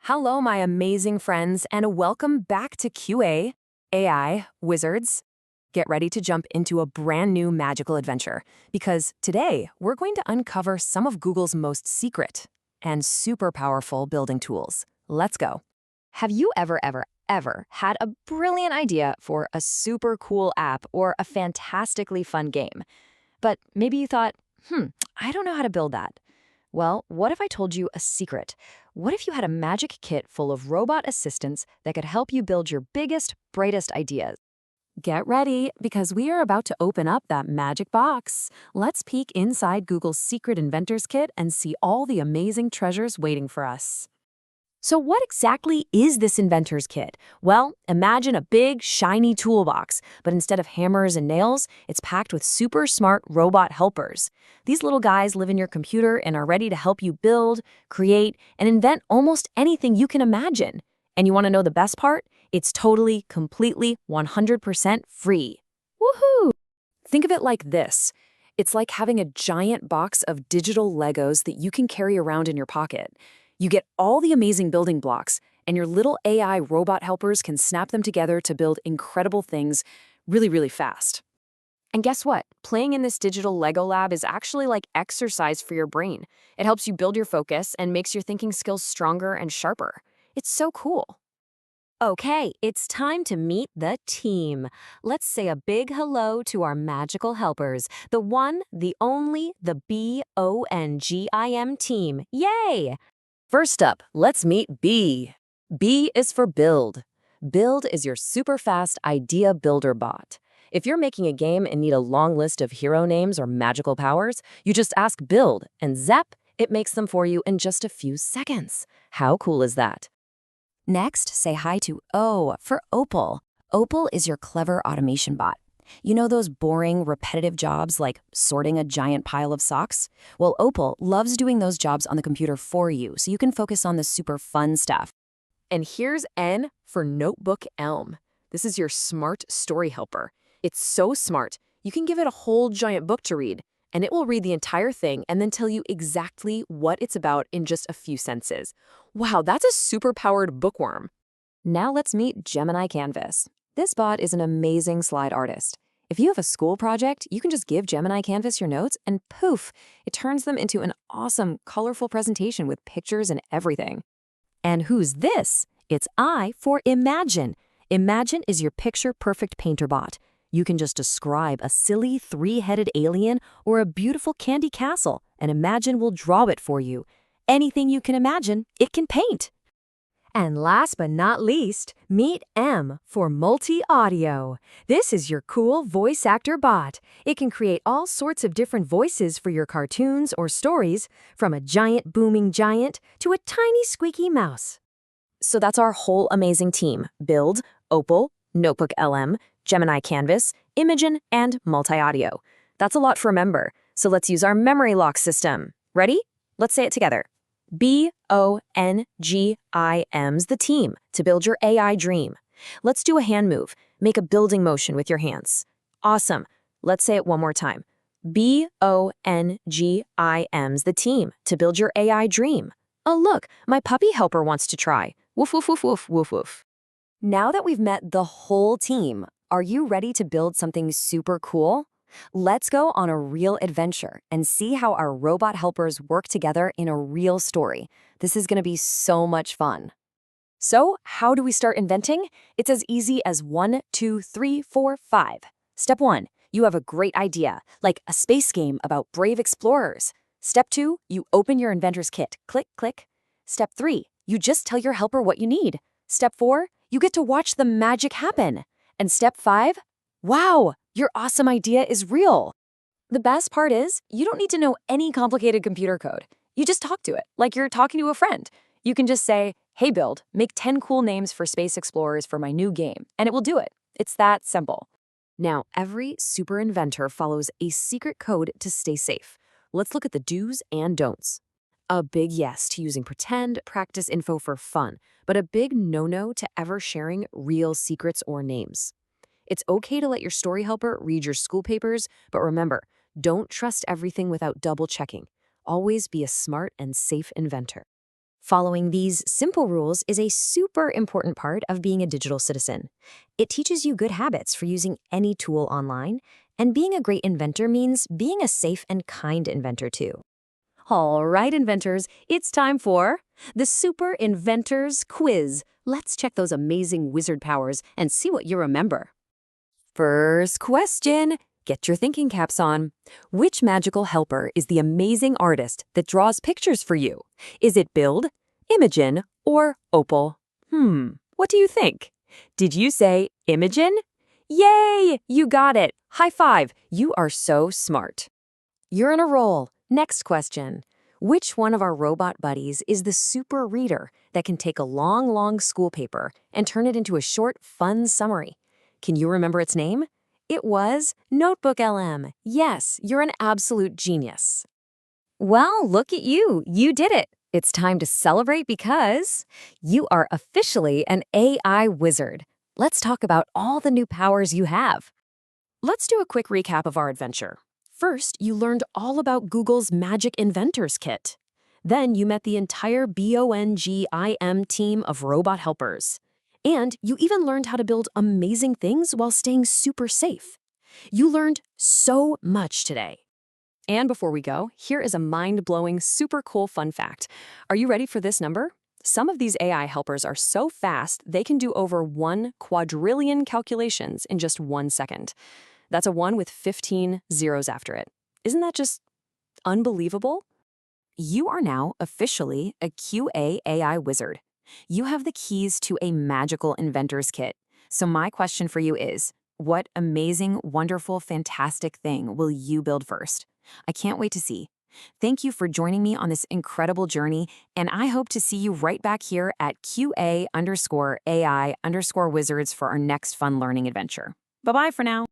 Hello, my amazing friends, and welcome back to QA, AI, Wizards. Get ready to jump into a brand new magical adventure, because today we're going to uncover some of Google's most secret and super powerful building tools. Let's go. Have you ever had a brilliant idea for a super cool app or a fantastically fun game? But maybe you thought, I don't know how to build that. Well, what if I told you a secret? What if you had a magic kit full of robot assistants that could help you build your biggest, brightest ideas? Get ready, because we are about to open up that magic box. Let's peek inside Google's secret inventors kit and see all the amazing treasures waiting for us. So what exactly is this inventor's kit? Well, imagine a big, shiny toolbox, but instead of hammers and nails, it's packed with super smart robot helpers. These little guys live in your computer and are ready to help you build, create, and invent almost anything you can imagine. And you want to know the best part? It's totally, completely, 100% free. Woohoo! Think of it like this. It's like having a giant box of digital Legos that you can carry around in your pocket. You get all the amazing building blocks, and your little AI robot helpers can snap them together to build incredible things really, really fast. And guess what? Playing in this digital Lego lab is actually like exercise for your brain. It helps you build your focus and makes your thinking skills stronger and sharper. It's so cool. Okay, it's time to meet the team. Let's say a big hello to our magical helpers, the one, the only, the BONGIM team. Yay! First up, let's meet B. B is for Build. Build is your super fast idea builder bot. If you're making a game and need a long list of hero names or magical powers, you just ask Build, and zap, it makes them for you in just a few seconds. How cool is that? Next, say hi to O for Opal. Opal is your clever automation bot. You know those boring, repetitive jobs like sorting a giant pile of socks? Well, Opal loves doing those jobs on the computer for you, so you can focus on the super fun stuff. And here's N for NotebookLM. This is your smart story helper. It's so smart, you can give it a whole giant book to read, and it will read the entire thing and then tell you exactly what it's about in just a few sentences. Wow, that's a super-powered bookworm. Now let's meet Gemini Canvas. This bot is an amazing slide artist. If you have a school project, you can just give Gemini Canvas your notes and poof, it turns them into an awesome, colorful presentation with pictures and everything. And who's this? It's I for Imagen. Imagen is your picture-perfect painter bot. You can just describe a silly three-headed alien or a beautiful candy castle, and Imagen will draw it for you. Anything you can imagine, it can paint. And last but not least, meet M for Multi-Audio. This is your cool voice actor bot. It can create all sorts of different voices for your cartoons or stories, from a giant booming giant to a tiny squeaky mouse. So that's our whole amazing team: Build, Opal, NotebookLM, Gemini Canvas, Imagen, and Multi-Audio. That's a lot to remember, so let's use our memory lock system. Ready? Let's say it together. BONGIM's the team to build your AI dream. Let's do a hand move. Make a building motion with your hands. Awesome. Let's say it one more time. BONGIM's the team to build your AI dream. Oh, look, my puppy helper wants to try. Woof, woof, woof, woof, woof, woof. Now that we've met the whole team, are you ready to build something super cool? Let's go on a real adventure and see how our robot helpers work together in a real story. This is going to be so much fun. So, how do we start inventing? It's as easy as 1, 2, 3, 4, 5. Step 1, you have a great idea, like a space game about brave explorers. Step 2, you open your inventor's kit. Click, click. Step 3, you just tell your helper what you need. Step 4, you get to watch the magic happen. And step 5, wow, your awesome idea is real. The best part is, you don't need to know any complicated computer code. You just talk to it, like you're talking to a friend. You can just say, hey Build, make 10 cool names for space explorers for my new game, and it will do it. It's that simple. Now, every super inventor follows a secret code to stay safe. Let's look at the do's and don'ts. A big yes to using pretend practice info for fun, but a big no-no to ever sharing real secrets or names. It's okay to let your story helper read your school papers, but remember, don't trust everything without double checking. Always be a smart and safe inventor. Following these simple rules is a super important part of being a digital citizen. It teaches you good habits for using any tool online, and being a great inventor means being a safe and kind inventor too. All right, inventors, it's time for the Super Inventors Quiz. Let's check those amazing wizard powers and see what you remember. First question. Get your thinking caps on. Which magical helper is the amazing artist that draws pictures for you? Is it Build, Imagen, or Opal? What do you think? Did you say Imagen? Yay! You got it! High five! You are so smart. You're in a roll. Next question. Which one of our robot buddies is the super reader that can take a long school paper and turn it into a short, fun summary? Can you remember its name? It was NotebookLM. Yes, you're an absolute genius. Well, look at you. You did it. It's time to celebrate because you are officially an AI wizard. Let's talk about all the new powers you have. Let's do a quick recap of our adventure. First, you learned all about Google's Magic Inventors Kit. Then you met the entire BONGIM team of robot helpers. And you even learned how to build amazing things while staying super safe. You learned so much today. And before we go, here is a mind-blowing, super cool fun fact. Are you ready for this number? Some of these AI helpers are so fast, they can do over 1 quadrillion calculations in just 1 second. That's a 1 with 15 zeros after it. Isn't that just unbelievable? You are now officially a QA AI wizard. You have the keys to a magical inventor's kit. So my question for you is, what amazing, wonderful, fantastic thing will you build first? I can't wait to see. Thank you for joining me on this incredible journey, and I hope to see you right back here at QA_AI_wizards for our next fun learning adventure. Bye-bye for now.